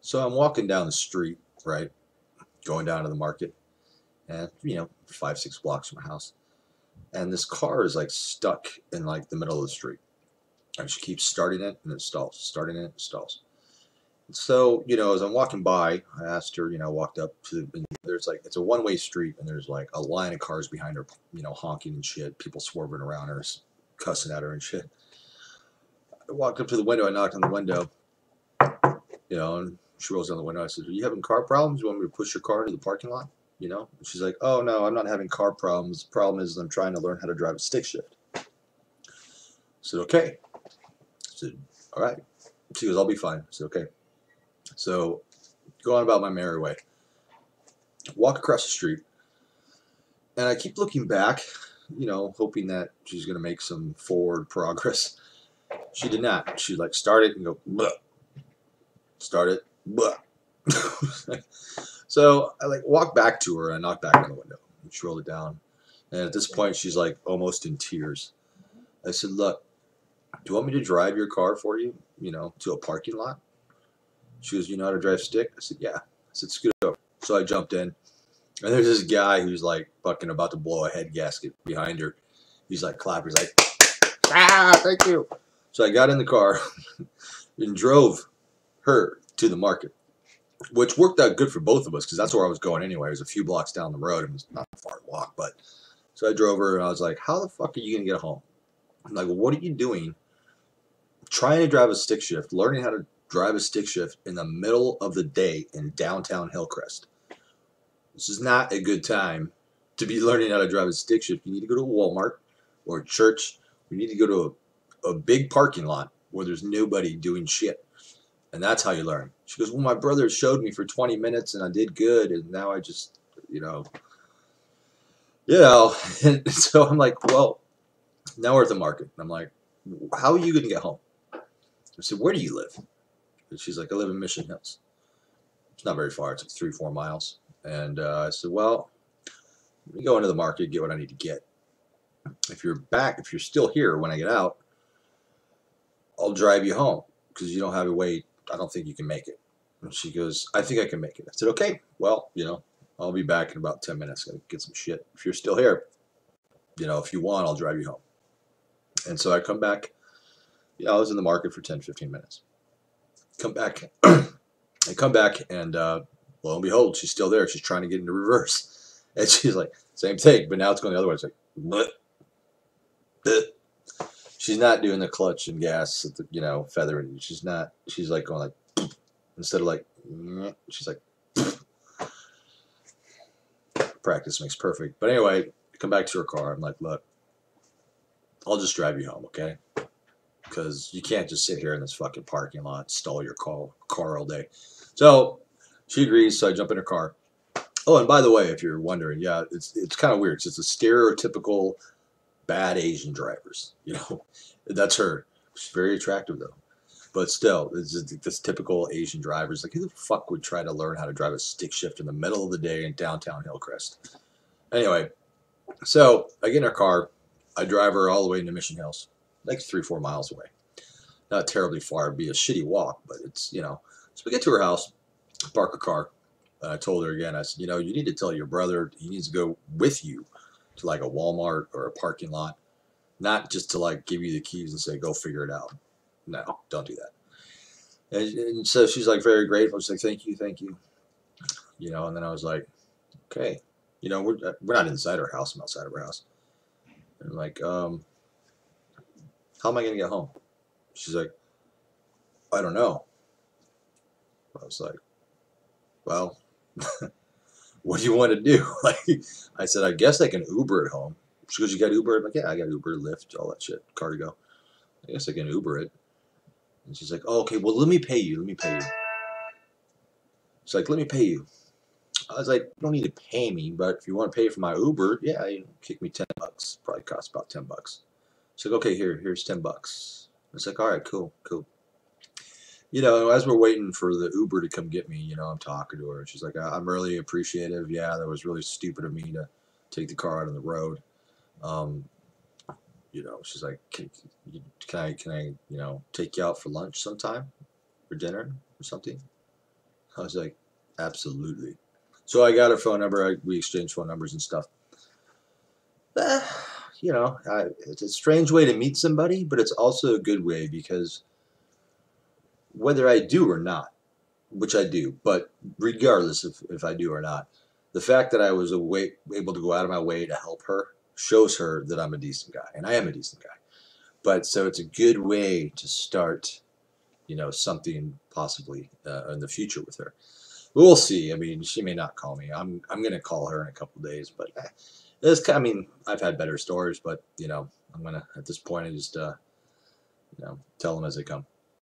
So I'm walking down the street, right, going down to the market, and 5, 6 blocks from my house, and this car is like stuck in like the middle of the street. And she keeps starting it and it stalls, starting it, it stalls. So, as I'm walking by, I asked her, walked up to, and there's like, it's a one-way street, and there's like a line of cars behind her, honking and shit, people swerving around her, cussing at her and shit. I walked up to the window, I knocked on the window, and she rolls down the window. I said, "Are you having car problems? You want me to push your car into the parking lot?" And she's like, "Oh, no, I'm not having car problems. The problem is I'm trying to learn how to drive a stick shift." I said, "Okay." I said, "All right." She goes, "I'll be fine." I said, "Okay." So, go on about my merry way. Walk across the street, and I keep looking back, hoping that she's going to make some forward progress. She did not. She like started and go, "Bleh." Start it, bleh. So I like walk back to her and I knock back on the window. And she rolled it down. And at this point, she's like almost in tears. I said, "Look, do you want me to drive your car for you, to a parking lot?" She goes, "You know how to drive stick?" I said, "Yeah." I said, "Scoot over." So I jumped in. And there's this guy who's like fucking about to blow a head gasket behind her. He's like clapping. He's like, "Thank you." So I got in the car and drove her to the market, which worked out good for both of us because that's where I was going anyway. It was a few blocks down the road. It was not a far walk, but so I drove her and I was like, "How the fuck are you going to get home?" I'm like, "What are you doing trying to drive a stick shift, learning how to drive a stick shift in the middle of the day in downtown Hillcrest? This is not a good time to be learning how to drive a stick shift. You need to go to a Walmart or a church. You need to go to a big parking lot where there's nobody doing shit. And that's how you learn." She goes, "Well, my brother showed me for 20 minutes and I did good. And now I just, And so I'm like, well, now we're at the market. And I'm like, "How are you going to get home?" I said, "Where do you live?" And she's like, "I live in Mission Hills." It's not very far. It's like 3, 4 miles. And I said, "Well, let me go into the market, get what I need to get. If you're still here when I get out, I'll drive you home because you don't have a way. I don't think you can make it." And she goes, "I think I can make it." I said, "Okay, well, I'll be back in about 10 minutes. Gotta get some shit. If you're still here, if you want, I'll drive you home." And so I come back. I was in the market for 10, 15 minutes. Come back. I come back and lo and behold, she's still there. She's trying to get into reverse. And she's like, same thing, but now it's going the other way. It's like, bleh, bleh. She's not doing the clutch and gas, feathering. She's not. She's like going like, instead of like, she's like, practice makes perfect. But anyway, come back to her car. I'm like, "Look, I'll just drive you home, okay? Because you can't just sit here in this fucking parking lot, stall your car all day." So she agrees. So I jump in her car. Oh, and by the way, if you're wondering, yeah, it's kind of weird. It's a stereotypical bad Asian drivers. That's her. She's very attractive though. But still, it's just this typical Asian drivers. Like, who the fuck would try to learn how to drive a stick shift in the middle of the day in downtown Hillcrest? Anyway, so I get in her car. I drive her all the way into Mission Hills, like 3, 4 miles away. Not terribly far. It'd be a shitty walk, but it's. So we get to her house, park her car. And I told her again, I said, "You need to tell your brother he needs to go with you to like a Walmart or a parking lot, not just to like give you the keys and say, go figure it out. No, don't do that." And so she's like very grateful. She's like, "Thank you, thank you." And then I was like, "Okay, we're not inside our house. I'm outside of our house." And I'm like, "How am I going to get home?" She's like, "I don't know." I was like, "Well, what do you want to do?" Like, I said, "I guess I can Uber it home." She goes, "You got Uber?" I'm like, "Yeah, I got Uber, Lyft, all that shit, car to go. I guess I can Uber it." And she's like, "Oh, okay, well, let me pay you. Let me pay you." She's like, "Let me pay you." I was like, "You don't need to pay me, but if you want to pay for my Uber, yeah, kick me $10. Probably costs about $10. She's like, "Okay, here's $10. It's like, "All right, cool, cool." As we're waiting for the Uber to come get me, I'm talking to her. She's like, "I'm really appreciative. Yeah, that was really stupid of me to take the car out on the road." Um, she's like, can I, take you out for lunch sometime, for dinner or something?" I was like, absolutely. So I got her phone number. We exchanged phone numbers and stuff. Eh, you know, it's a strange way to meet somebody, but it's also a good way because whether I do or not, which I do, but regardless if I do or not, the fact that I was able to go out of my way to help her shows her that I'm a decent guy, and I am a decent guy. But so it's a good way to start, you know, something possibly in the future with her. We'll see. I mean, she may not call me. I'm gonna call her in a couple of days, but I mean, I've had better stories, but you know, I'm gonna at this point I just you know, tell them as they come.